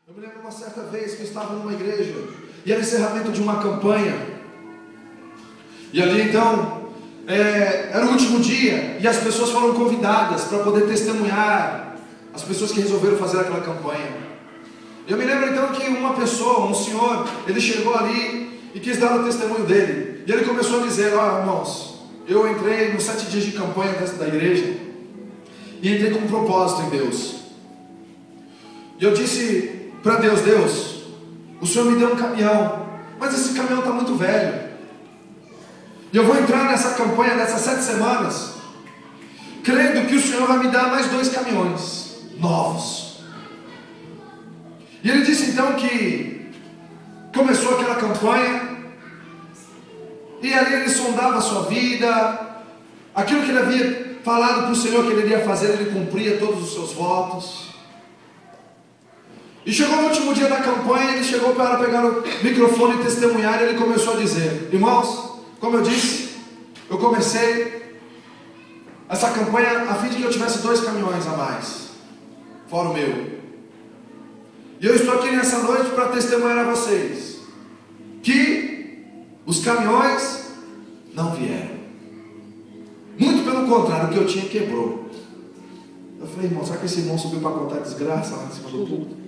Eu me lembro uma certa vez que eu estava numa igreja e era encerramento de uma campanha. E ali então, era o último dia e as pessoas foram convidadas para poder testemunhar, as pessoas que resolveram fazer aquela campanha. Eu me lembro então que uma pessoa, um senhor, ele chegou ali e quis dar o testemunho dele. E ele começou a dizer: ó, irmãos, eu entrei nos 7 dias de campanha da igreja e entrei com um propósito em Deus. E eu disse para Deus: Deus, o Senhor me deu um caminhão, mas esse caminhão está muito velho. E eu vou entrar nessa campanha dessas 7 semanas, crendo que o Senhor vai me dar mais 2 caminhões novos. E ele disse então que começou aquela campanha, e ali ele sondava a sua vida, aquilo que ele havia falado para o Senhor que ele iria fazer, ele cumpria todos os seus votos. E chegou no último dia da campanha, ele chegou para pegar o microfone e testemunhar, e ele começou a dizer: irmãos, como eu disse, eu comecei essa campanha a fim de que eu tivesse 2 caminhões a mais, fora o meu. E eu estou aqui nessa noite para testemunhar a vocês que os caminhões não vieram. Muito pelo contrário, o que eu tinha quebrou. Eu falei: irmão, será que esse irmão subiu para contar desgraça lá em cima do púlpito?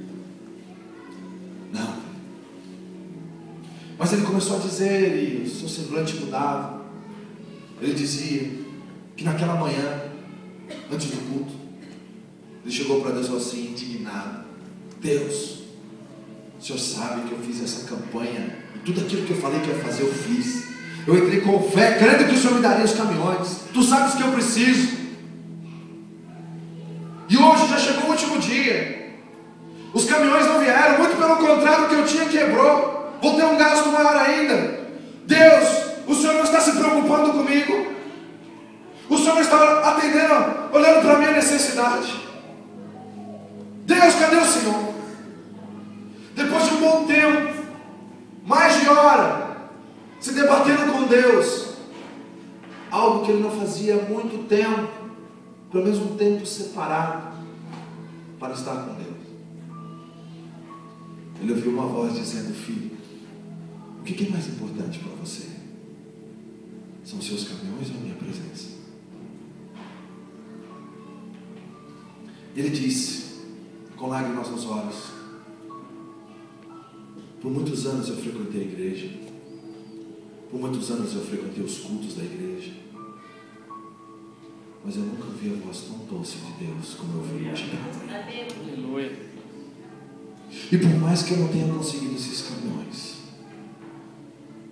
Não. Mas ele começou a dizer, e o seu semblante mudava. Ele dizia que naquela manhã, antes do culto, ele chegou para Deus e falou assim, indignado: Deus, o Senhor sabe que eu fiz essa campanha, e tudo aquilo que eu falei que ia fazer, eu fiz. Eu entrei com fé, crendo que o Senhor me daria os caminhões. Tu sabes que eu preciso. E hoje já chegou o último dia. Os caminhões não vieram, muito pelo contrário, o que eu tinha quebrou. Vou ter um gasto maior ainda. Deus, o Senhor não está se preocupando comigo. O Senhor não está atendendo, olhando para a minha necessidade. Deus, cadê o Senhor? Depois de um bom tempo, mais de hora, se debatendo com Deus, algo que ele não fazia há muito tempo, pelo menos um tempo separado para estar com Deus. Ele ouviu uma voz dizendo: filho, o que é mais importante para você? São os seus caminhões ou a minha presença? Ele disse, com lágrimas nos olhos: por muitos anos eu frequentei a igreja, por muitos anos eu frequentei os cultos da igreja, mas eu nunca vi a voz tão doce de Deus como eu vi hoje. Aleluia. E por mais que eu não tenha conseguido esses caminhões,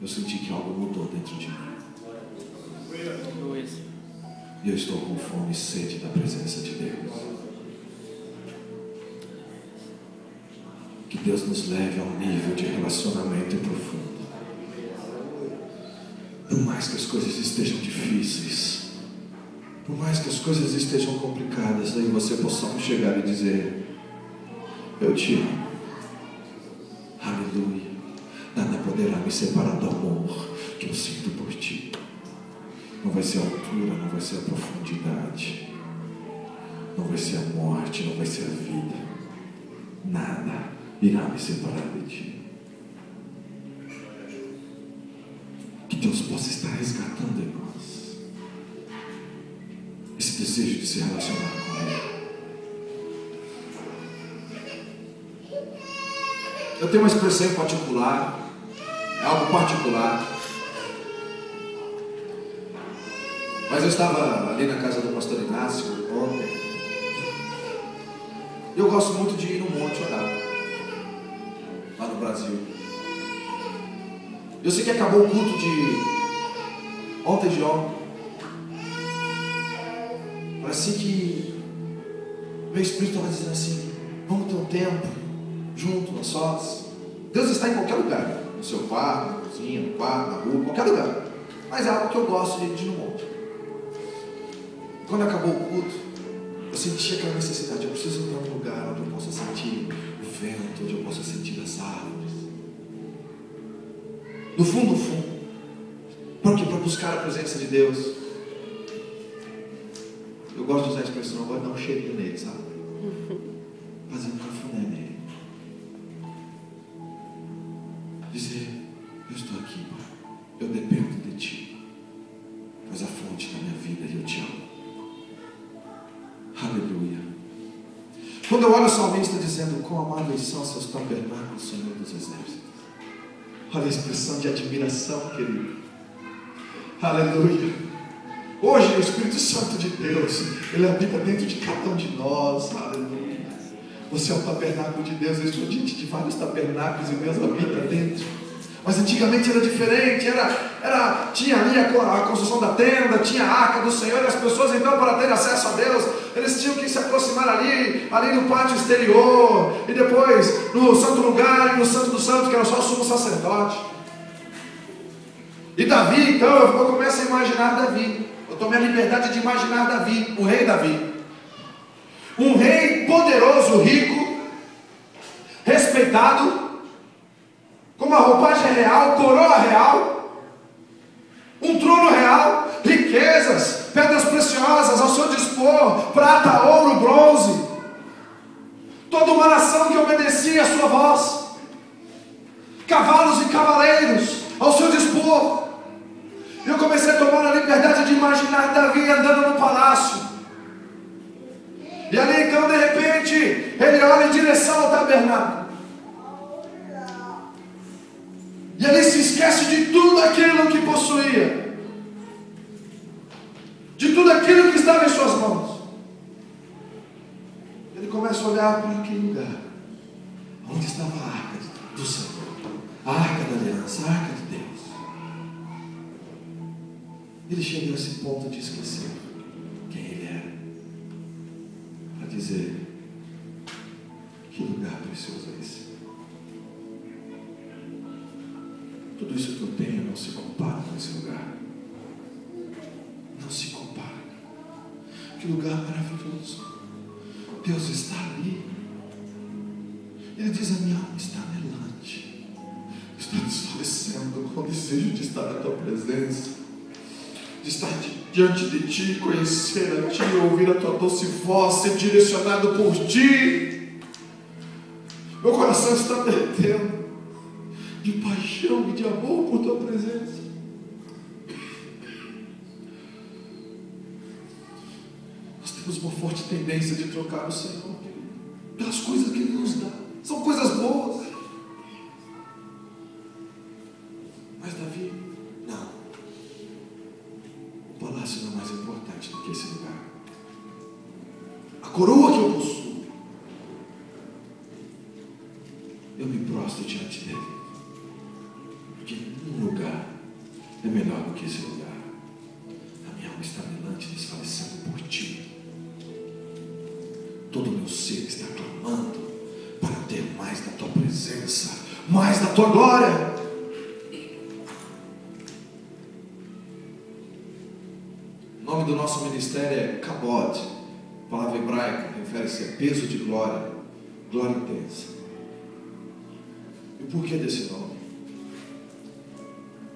eu senti que algo mudou dentro de mim. E eu estou com fome e sede da presença de Deus. Que Deus nos leve a um nível de relacionamento profundo. Por mais que as coisas estejam difíceis, por mais que as coisas estejam complicadas, aí você possa chegar e dizer: eu te amo. Aleluia. Nada poderá me separar do amor que eu sinto por ti. Não vai ser a altura, não vai ser a profundidade, não vai ser a morte, não vai ser a vida. Nada irá me separar de ti. Que Deus possa estar resgatando em nós esse desejo de se relacionar com Ele. Eu tenho uma expressão em particular, é algo particular, mas eu estava ali na casa do pastor Inácio ontem, e eu gosto muito de ir no monte orar, lá no Brasil. Eu sei que acabou o culto de ontem, parece que meu espírito estava dizendo assim: vamos ter um tempo junto, a sós. Deus está em qualquer lugar, no seu quarto, na cozinha, no quarto, na rua, qualquer lugar. Mas é algo que eu gosto de ir no monte. Quando acabou o culto, eu senti aquela necessidade: eu preciso ir para um lugar onde eu possa sentir o vento, onde eu possa sentir as árvores. No fundo, porque para buscar a presença de Deus, eu gosto de usar a expressão, eu gosto de dar um cheirinho nele, sabe? Fazer um cafuné nele. Dizer: eu estou aqui, Pai, eu dependo de Ti, Tu és a fonte da minha vida e eu Te amo. Aleluia. Quando eu olho o salmista dizendo: quão amáveis são seus tabernáculos, Senhor dos exércitos. Olha a expressão de admiração, querido. Aleluia. Hoje o Espírito Santo de Deus, Ele habita dentro de cada um de nós. Aleluia. Você é um tabernáculo de Deus. Eu estou diante de vários tabernáculos e Deus habita dentro. Mas antigamente era diferente. Tinha ali a construção da tenda, tinha a arca do Senhor, e as pessoas então, para ter acesso a Deus, eles tinham que se aproximar ali no pátio exterior, e depois no santo lugar e no santo do santo, que era só o sumo sacerdote. E Davi, então, eu começo a imaginar Davi. Eu tomei a liberdade de imaginar Davi, o rei Davi. Um rei poderoso, rico, respeitado, com uma roupagem real, coroa real, um trono real, riquezas, pedras preciosas ao seu dispor, prata, ouro, bronze, toda uma nação que obedecia a sua voz, cavalos e cavaleiros ao seu dispor. Eu comecei a tomar a liberdade de imaginar Davi andando no palácio, e ali então de repente ele olha em direção ao tabernáculo, e ele se esquece de tudo aquilo que possuía, de tudo aquilo que estava em suas mãos. Ele começa a olhar para aquele lugar onde estava a arca do Senhor, a arca da aliança, a arca de Deus. Ele chega nesse ponto de esquecer quem ele era, para dizer: que lugar precioso é esse? Tudo isso que eu tenho não se compara com esse lugar. Não se compara. Que lugar maravilhoso. Deus está ali. Ele diz: a minha alma está anelante, está desfalecendo com o desejo de estar na Tua presença, de estar diante de Ti, conhecer a Ti, ouvir a Tua doce voz, ser direcionado por Ti. Meu coração está derretendo de paixão e de amor por Tua presença. Nós temos uma forte tendência de trocar o Senhor pelas coisas que Ele nos dá. São coisas boas. Mas Davi, não. O palácio não é mais importante do que esse lugar. A coroa que eu possuo, eu me prostro diante dele. Porque nenhum lugar é melhor do que esse lugar. A minha alma está anelante, desfalecendo por Ti. Todo o meu ser está clamando para ter mais da Tua presença, mais da Tua glória. O nome do nosso ministério é Kabod. A palavra hebraica refere-se a peso de glória, glória intensa. E por que desse nome?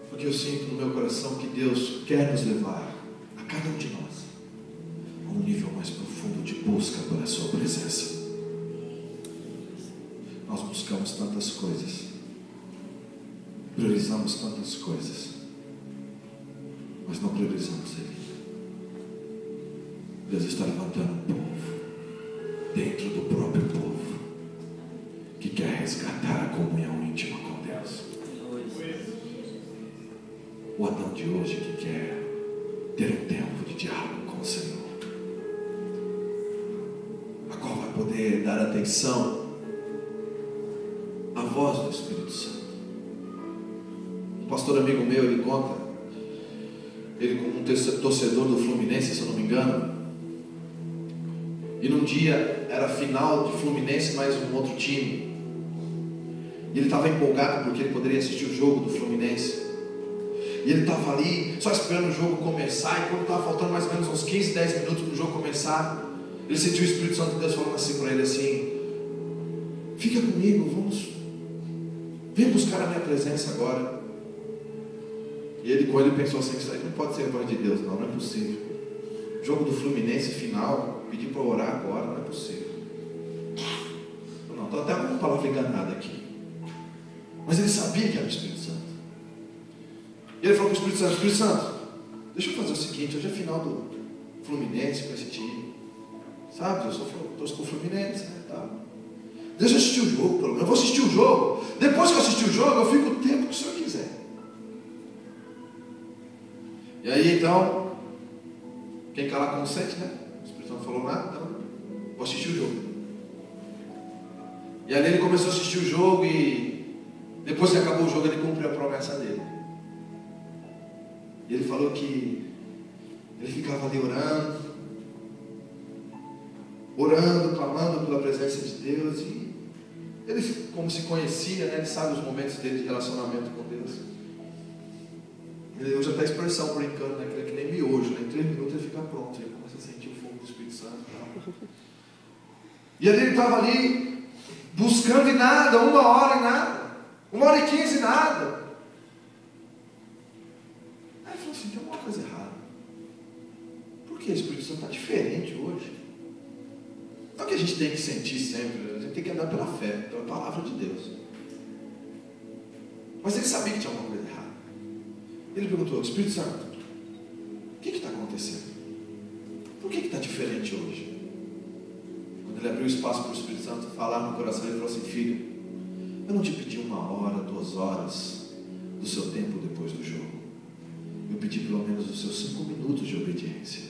Porque eu sinto no meu coração que Deus quer nos levar, a cada um de nós, a um nível mais profundo de busca pela Sua presença. Nós buscamos tantas coisas, priorizamos tantas coisas, mas não priorizamos Ele. Deus está levantando um povo, dentro do próprio povo, que quer resgatar a comunhão íntima com Deus. O Adão de hoje que quer ter um tempo de diálogo com o Senhor, a qual vai poder dar atenção à voz do Espírito Santo. Um pastor amigo meu, ele conta, ele como um torcedor do Fluminense, se eu não me engano, e num dia era final de Fluminense mais um outro time, e ele estava empolgado porque ele poderia assistir o jogo do Fluminense. E ele estava ali só esperando o jogo começar, e quando estava faltando mais ou menos uns 15, 10 minutos para o jogo começar, ele sentiu o Espírito Santo de Deus falando assim para ele assim: fica comigo, vem buscar a minha presença agora. E ele, quando ele pensou assim: isso aí não pode ser a voz de Deus, não é possível. Jogo do Fluminense final, pedir para orar agora, não é possível. Não, estou até com uma palavra enganada aqui. Mas ele sabia que era o Espírito Santo. E ele falou para o Espírito Santo, deixa eu fazer o seguinte, hoje é final do Fluminense com esse time. Sabe, eu torço com o Fluminense, né? Tá. Deixa eu assistir o jogo, pelo menos. Eu vou assistir o jogo. Depois que eu assistir o jogo, eu fico o tempo que o senhor quiser. E aí então, quem cala consente, né? O Espírito Santo não falou nada, então vou assistir o jogo. E ali ele começou a assistir o jogo e depois que acabou o jogo ele cumpriu a promessa dele. E ele falou que ele ficava ali orando, clamando pela presença de Deus, e ele, como se conhecia, né, ele sabe os momentos dele de relacionamento com Deus. Ele usa até a expressão brincando, né, que é que nem miojo, né, em 3 minutos ele fica pronto, ele começa a sentir o fogo do Espírito Santo e tal. E ele estava ali buscando e nada, 1 hora e nada, 1h15 e nada. Aí ele falou assim, tem alguma coisa errada. Por que o Espírito Santo está diferente hoje? Não que a gente tem que sentir sempre, a gente tem que andar pela fé, pela palavra de Deus. Mas ele sabia que tinha alguma coisa errada. Ele perguntou, Espírito Santo, o que está acontecendo? Por que está diferente hoje? Quando ele abriu espaço para o Espírito Santo falar no coração, ele falou assim, filho, eu não te pedi 1 hora, 2 horas do seu tempo depois do jogo. Eu pedi pelo menos os seus 5 minutos de obediência.